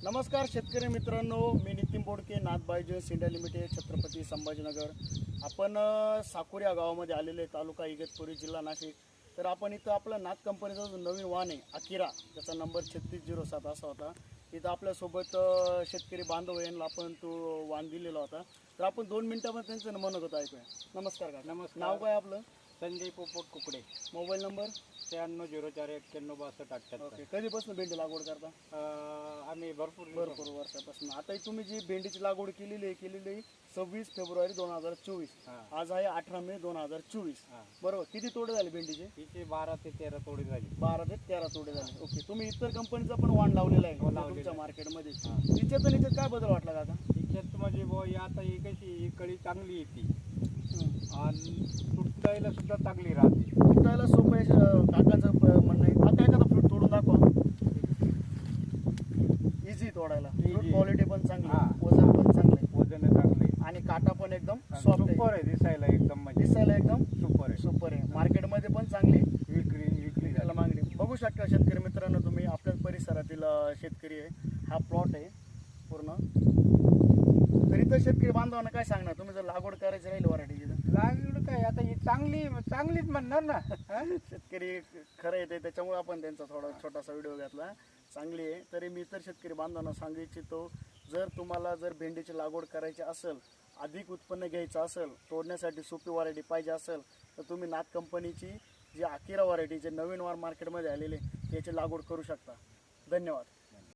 नमस्कार शेतकरी मित्रांनो, मी नितीन बोडके, नाथ बायोजेन्स इंडिया लिमिटेड, छत्रपती संभाजीनगर. आपण साकोरी या गावामध्ये आलेले, तालुका इगतपुरी, जिल्हा नाशिक. तर आपण इथं आपलं नाथ कंपनीचा जो नवीन वाहन आहे अकिरा, त्याचा नंबर 3607 असा होता. इथं आपल्यासोबत शेतकरी बांधव यांना आपण तो वाहन दिलेला होता. तर आपण 2 मिनिटांमध्ये त्यांचं म्हणत होतं ऐकूया. नमस्कार का? नमस्कार. नाव काय आपलं? संजय पोपट कुकडे. Mobile number? 9304919278. ओके. कधीपासून भेंडी लागवड करता? आम्ही भरपूर वर्षापासून. आता तुम्ही जी भेंडीची लागवड केलेली आहे 26 फेब्रुवारी 2024. आज आहे 18 मे 2024. बरोबर. किती तोडे झाले भेंडीचे? तिचे 12 ते 13 तोडी झाली. 12 ते 13 तोडे झाले. ओके. तुम्ही इतर कंपनीचा पण वाण लावलेला आहे तुमच्या मार्केटमध्ये. तिच्यात आणि याच्यात काय बदल वाटला काका? तिच्यात म्हणजे आता ही कशी ही कळी चांगली येते आणि तुटायला सुद्धा चांगली राहते. तुटायला सोपं आहे. काकांचं म्हणणं आहे. काका एखादा फ्रूट तोडून दाखवा. इझी तोडायला. फ्रूट क्वालिटी पण चांगली, वजन पण चांगले, वजन चांगले आणि काटा पण एकदम सॉफ्ट सुपर आहे. दिसायला एकदम म्हणजे दिसायला एकदम सुपर सुपर आहे. मार्केटमध्ये पण चांगली विक्री त्याला मागणी. बघू शकता शेतकरी मित्रांनो, तुम्ही आपल्याच परिसरातील शेतकरी आहे. हा प्लॉट आहे पूर्ण. तरी तर शेतकरी बांधवांना काय सांगणार तुम्ही जर लागवड करायची राहील व्हरायटीची? लागवड काय आता ही चांगलीच म्हणणार ना. शेतकरी खरं येते, त्याच्यामुळे आपण त्यांचा थोडा छोटासा व्हिडिओ घेतला. चांगली आहे. तरी मी तर शेतकरी बांधवांना सांगू इच्छितो, जर तुम्हाला भेंडीची लागवड करायची असेल, अधिक उत्पन्न घ्यायचं असेल, तोडण्यासाठी सोपी व्हरायटी पाहिजे असेल, तर तुम्ही नाथ कंपनीची जी अकिरा व्हरायटी जे नवीन वार मार्केटमध्ये आलेले याची लागवड करू शकता. धन्यवाद.